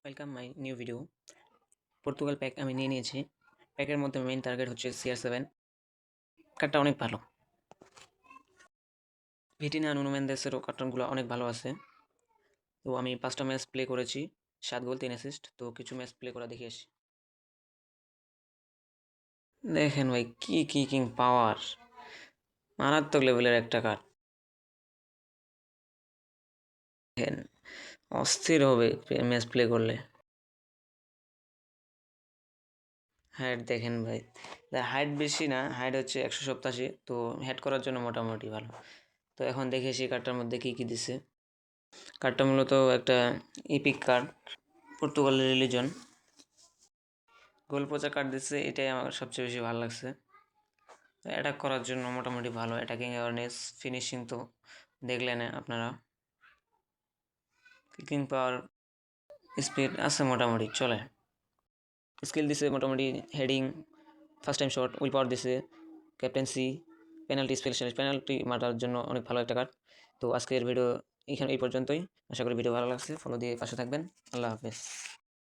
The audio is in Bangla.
Welcome my new video. Portugal pack আমি নিয়ে নিয়েছি। প্যাকের মধ্যে মেইন টার্গেট হচ্ছে CR7। কার্ডটা অনেক ভালো। ভিটিনা নুনো মেন্দেসেরও কার্টনগুলো অনেক ভালো আছে। তো আমি 5টা ম্যাচ প্লে করেছি, 7 গোল 3 অ্যাসিস্ট। তো কিছু ম্যাচ প্লে করা দেখে আসি। দেখেন ভাই, কি কিং পাওয়ার, মারাত্মক লেভেলের একটা কার্ড। দেখেন, অস্থির হবে ম্যাচ প্লে করলে। হাইট দেখেন ভাই, হাইট বেশি না, হাইট হচ্ছে 187। তো হেড করার জন্য মোটামুটি ভালো। তো এখন দেখে আসি কার্ডটার মধ্যে কি দিছে। কার্ডটা মূলত একটা ইপিক কার্ড, পর্তুগালের রিলিজন। গোল পোচা কার্ড দিচ্ছে, এটাই আমার সবচেয়ে বেশি ভালো লাগছে। অ্যাটাক করার জন্য মোটামুটি ভালো, অ্যাটাকিং অ্যাওয়ারনেস, ফিনিশিং তো দেখলেন আপনারা। কিকিং পাওয়ার, স্পিড আছে মোটামুটি, চলে। স্কিল দিছে মোটামুটি, heading, first time shot, will পাওয়ার দিছে, ক্যাপ্টেন্সি, পেনাল্টি স্পেশালিস্ট, পেনাল্টি মারার জন্য অনেক ভালো একটা কার্ড। তো আজকের ভিডিও এই পর্যন্তই। আশা করি ভিডিও ভালো লাগছে। ফলো দিয়ে পাশে থাকবেন। আল্লাহ হাফেজ।